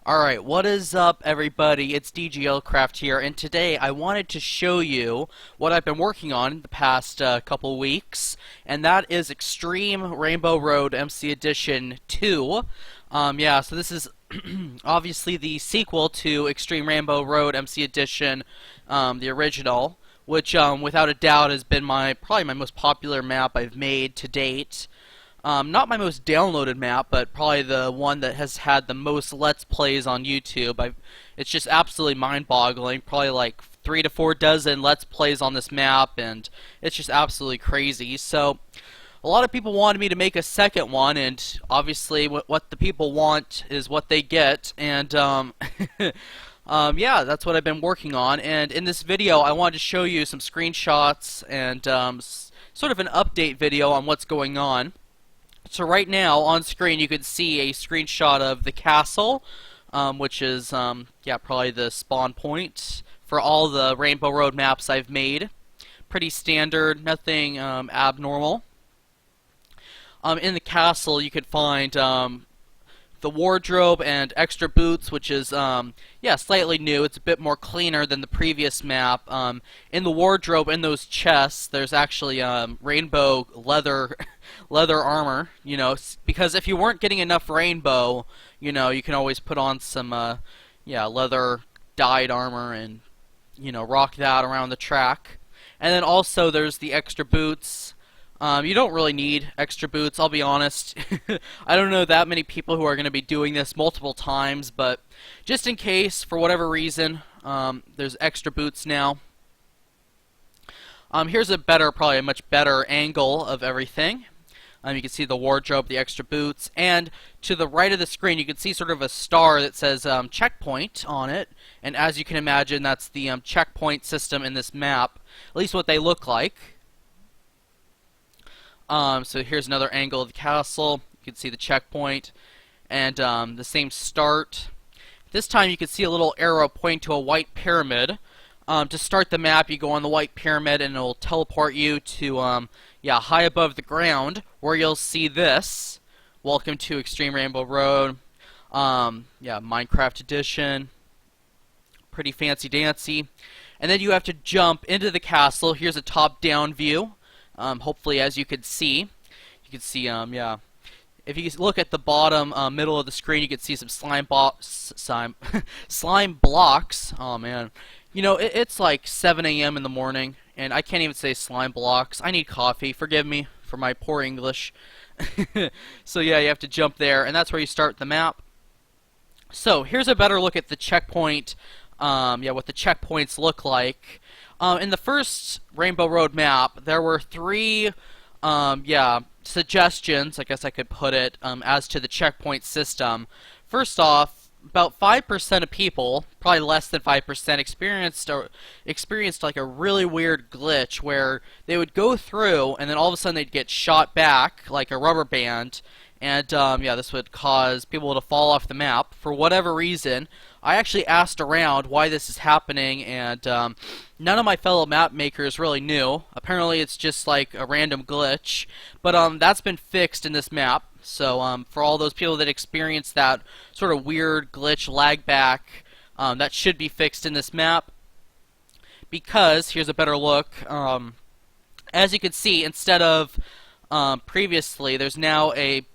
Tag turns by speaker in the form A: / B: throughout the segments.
A: Alright, what is up everybody? It's DGLCraft here, and today I wanted to show you what I've been working on the past couple weeks, and that is Extreme Rainbow Road MC Edition 2. So this is obviously the sequel to Extreme Rainbow Road MC Edition, the original, which without a doubt has been probably my most popular map I've made to date. Not my most downloaded map, but probably the one that has had the most Let's Plays on YouTube. It's just absolutely mind-boggling. Probably like 3 to 4 dozen Let's Plays on this map, and it's just absolutely crazy. So, a lot of people wanted me to make a second one, and obviously what the people want is what they get, and yeah, that's what I've been working on. And in this video, I wanted to show you some screenshots and sort of an update video on what's going on. So right now, on screen, you can see a screenshot of the castle, which is, yeah, probably the spawn point for all the Rainbow Road maps I've made. Pretty standard, nothing abnormal. In the castle, you could find the wardrobe and extra boots, which is, yeah, slightly new. It's a bit more cleaner than the previous map. In the wardrobe, in those chests, there's actually rainbow leather armor, you know, because if you weren't getting enough rainbow, you know, you can always put on some, yeah, leather dyed armor and, you know, rock that around the track. And then also there's the extra boots. You don't really need extra boots, I'll be honest. I don't know that many people who are going to be doing this multiple times, but just in case, for whatever reason, there's extra boots now. Here's probably a much better angle of everything. You can see the wardrobe, the extra boots, and to the right of the screen you can see sort of a star that says checkpoint on it, and as you can imagine, that's the checkpoint system in this map, at least what they look like. So here's another angle of the castle. You can see the checkpoint and the same start. This time you can see a little arrow pointing to a white pyramid. To start the map, you go on the white pyramid and it will teleport you to yeah, high above the ground, where you'll see this. Welcome to Extreme Rainbow Road. Yeah, Minecraft Edition. Pretty fancy dancy. And then you have to jump into the castle. Here's a top-down view. Hopefully, as you can see, yeah. If you look at the bottom middle of the screen, you can see some slime blocks. Oh man, you know it's like 7 a.m. in the morning, and I can't even say slime blocks. I need coffee. Forgive me for my poor English. So yeah, you have to jump there, and that's where you start the map. So here's a better look at the checkpoint. Yeah, what the checkpoints look like. In the first Rainbow Road map, there were 3, yeah, suggestions, I guess I could put it, as to the checkpoint system. First off, about 5% of people, probably less than 5%, experienced like a really weird glitch where they would go through and then all of a sudden they'd get shot back like a rubber band. And, yeah, this would cause people to fall off the map. For whatever reason, I actually asked around why this is happening, and none of my fellow map makers really knew. Apparently, it's just like a random glitch. But that's been fixed in this map. So for all those people that experienced that sort of weird glitch lag back, that should be fixed in this map. Because, here's a better look, as you can see, instead of previously, there's now a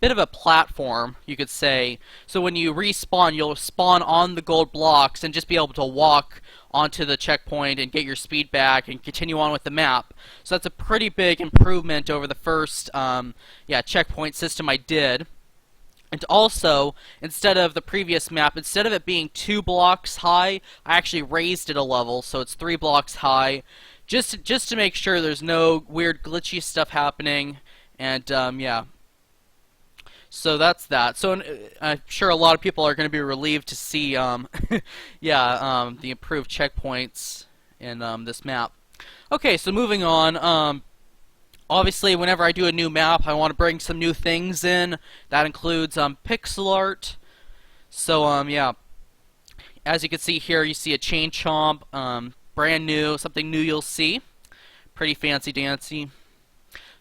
A: bit of a platform, you could say. So when you respawn, you'll spawn on the gold blocks and just be able to walk onto the checkpoint and get your speed back and continue on with the map. So that's a pretty big improvement over the first yeah, checkpoint system I did. And also, instead of the previous map, instead of it being 2 blocks high, I actually raised it a level, so it's 3 blocks high, just to make sure there's no weird glitchy stuff happening. And yeah. So that's that. So I'm sure a lot of people are going to be relieved to see, yeah, the improved checkpoints in this map. Okay, so moving on. Obviously, whenever I do a new map, I want to bring some new things in. That includes pixel art. So yeah, as you can see here, you see a chain chomp, brand new, something new you'll see. Pretty fancy dancy.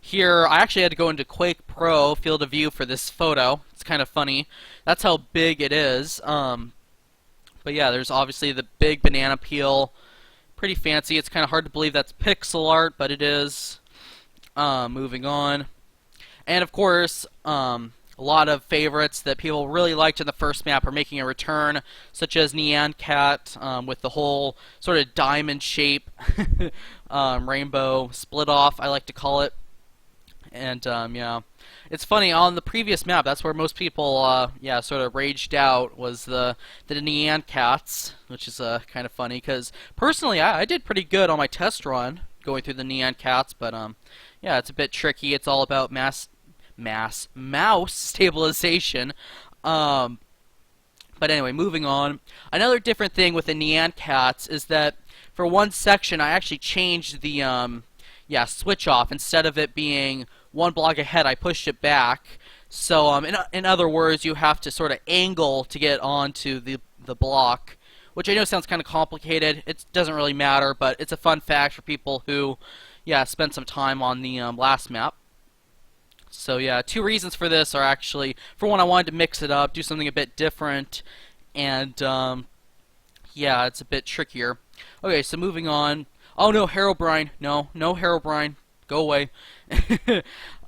A: here, I actually had to go into Quake Pro Field of View for this photo. It's kind of funny. That's how big it is. But yeah, there's obviously the big banana peel. Pretty fancy. It's kind of hard to believe that's pixel art, but it is. Moving on. And of course, a lot of favorites that people really liked in the first map are making a return, such as Nyan Cat, with the whole sort of diamond shape, rainbow split off, I like to call it. And yeah, it's funny, on the previous map, that's where most people yeah, sort of raged out, was the Nyan Cats, which is kind of funny, because personally I did pretty good on my test run going through the Nyan Cats, but yeah, it's a bit tricky. It's all about mouse stabilization. But anyway, moving on. Another different thing with the Nyan Cats is that for one section I actually changed the yeah, switch off. Instead of it being one block ahead, I pushed it back. So in other words, you have to sort of angle to get onto the block, which I know sounds kind of complicated. It doesn't really matter, but it's a fun fact for people who, yeah, spent some time on the last map. So yeah, two reasons for this are actually, for one, I wanted to mix it up, do something a bit different, and yeah, it's a bit trickier. Okay, so moving on. Oh no, Herobrine. No Herobrine. Go away.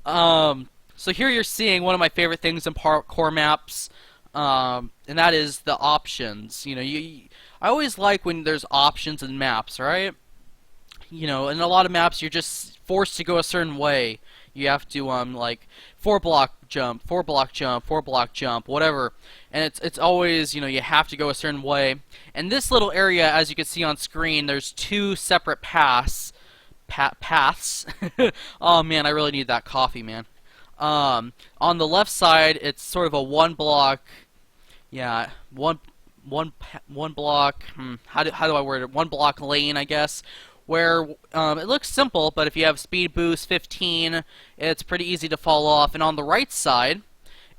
A: So here you're seeing one of my favorite things in parkour maps, and that is the options. You know, I always like when there's options in maps, right? You know, in a lot of maps you're just forced to go a certain way. You have to like 4-block jump, 4-block jump, 4-block jump, whatever. And it's always, you know, you have to go a certain way. And this little area, as you can see on screen, there's two separate paths. Oh man, I really need that coffee, man. On the left side, it's sort of a 1-block, yeah, one block. How do I word it? 1-block lane, I guess. Where it looks simple, but if you have speed boost 15, it's pretty easy to fall off. And on the right side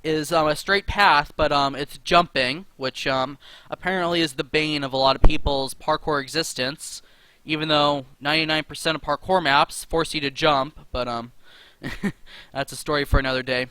A: is a straight path, but it's jumping, which apparently is the bane of a lot of people's parkour existence. Even though 99% of parkour maps force you to jump, but that's a story for another day.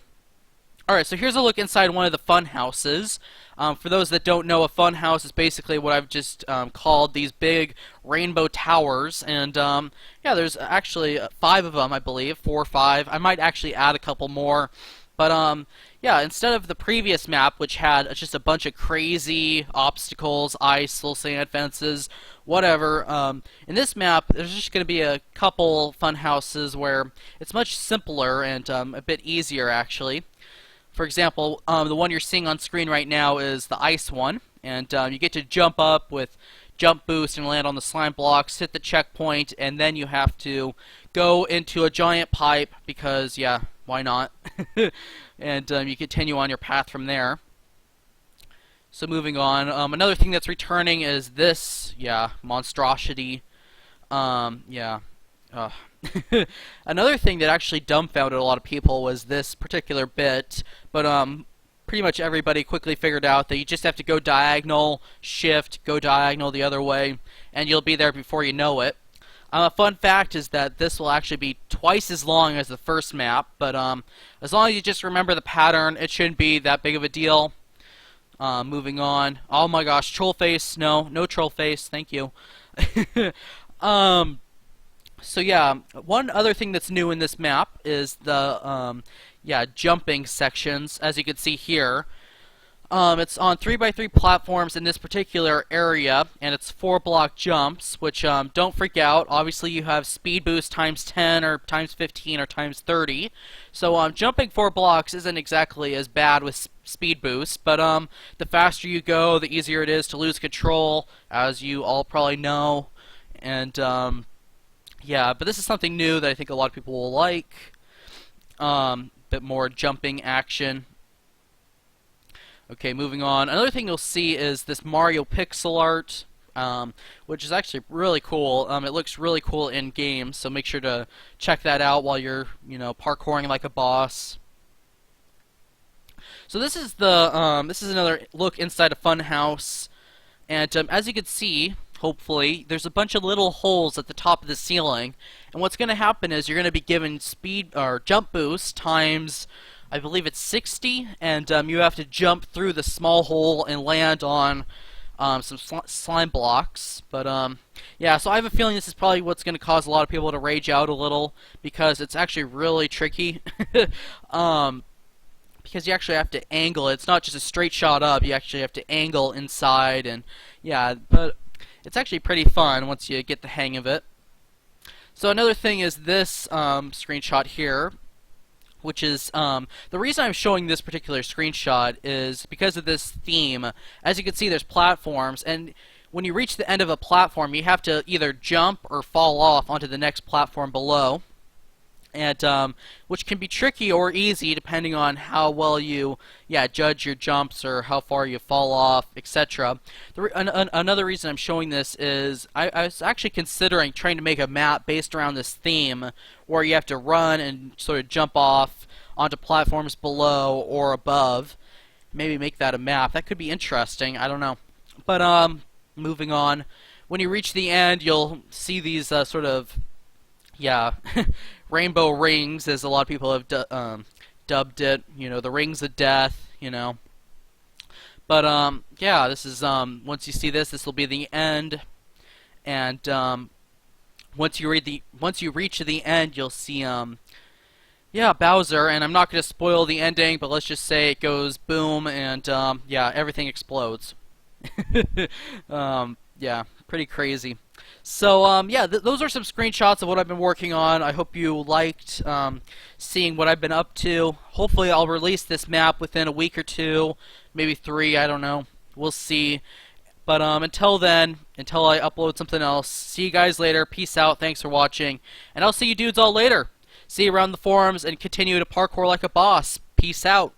A: Alright, so here's a look inside one of the fun houses. For those that don't know, a fun house is basically what I've just called these big rainbow towers. And yeah, there's actually 5 of them, I believe. 4 or 5. I might actually add a couple more. But yeah, instead of the previous map, which had just a bunch of crazy obstacles, ice, little sand fences, whatever, in this map, there's just going to be a couple fun houses where it's much simpler and a bit easier, actually. For example, the one you're seeing on screen right now is the ice one, and you get to jump up with jump boost and land on the slime blocks, hit the checkpoint, and then you have to go into a giant pipe because, yeah, why not? And you continue on your path from there. So moving on, another thing that's returning is this, yeah, monstrosity. Yeah. Another thing that actually dumbfounded a lot of people was this particular bit, but pretty much everybody quickly figured out that you just have to go diagonal, shift, go diagonal the other way, and you'll be there before you know it. A fun fact is that this will actually be twice as long as the first map, but as long as you just remember the pattern, it shouldn't be that big of a deal. Moving on. Oh my gosh, troll face. No troll face. Thank you. So yeah, one other thing that's new in this map is the yeah, jumping sections, as you can see here. It's on 3x3 platforms in this particular area, and it's 4-block jumps, which don't freak out. Obviously, you have speed boost times 10 or times 15 or times 30. So jumping 4 blocks isn't exactly as bad with speed boost, but the faster you go, the easier it is to lose control, as you all probably know. And yeah, but this is something new that I think a lot of people will like. Bit more jumping action. Okay, moving on. Another thing you'll see is this Mario pixel art, which is actually really cool. It looks really cool in game, so make sure to check that out while you're, you know, parkouring like a boss. So this is the this is another look inside a fun house, and as you can see, hopefully, there's a bunch of little holes at the top of the ceiling, and what's going to happen is you're going to be given speed or jump boost times, I believe it's 60, and you have to jump through the small hole and land on some slime blocks. But yeah, so I have a feeling this is probably what's going to cause a lot of people to rage out a little, because it's actually really tricky. Because you actually have to angle it. It's not just a straight shot up. You actually have to angle inside, and yeah, but it's actually pretty fun once you get the hang of it. So another thing is this screenshot here, which is the reason I'm showing this particular screenshot is because of this theme. As you can see, there's platforms, and when you reach the end of a platform, you have to either jump or fall off onto the next platform below, and which can be tricky or easy depending on how well you judge your jumps or how far you fall off, etc. Another reason I'm showing this is I was actually considering trying to make a map based around this theme where you have to run and sort of jump off onto platforms below or above. Maybe make that a map. That could be interesting. I don't know. But moving on. When you reach the end, you'll see these sort of rainbow rings, as a lot of people have dubbed it. You know, the rings of death. You know. But yeah, this is once you see this, this will be the end, and once you reach the end, you'll see Bowser, and I'm not going to spoil the ending, but let's just say it goes boom, and yeah, everything explodes. Yeah, pretty crazy. So yeah, those are some screenshots of what I've been working on. I hope you liked seeing what I've been up to. Hopefully I'll release this map within a week or two, maybe 3, I don't know. We'll see. But until then, until I upload something else, see you guys later. Peace out. Thanks for watching. And I'll see you dudes all later. See you around the forums and continue to parkour like a boss. Peace out.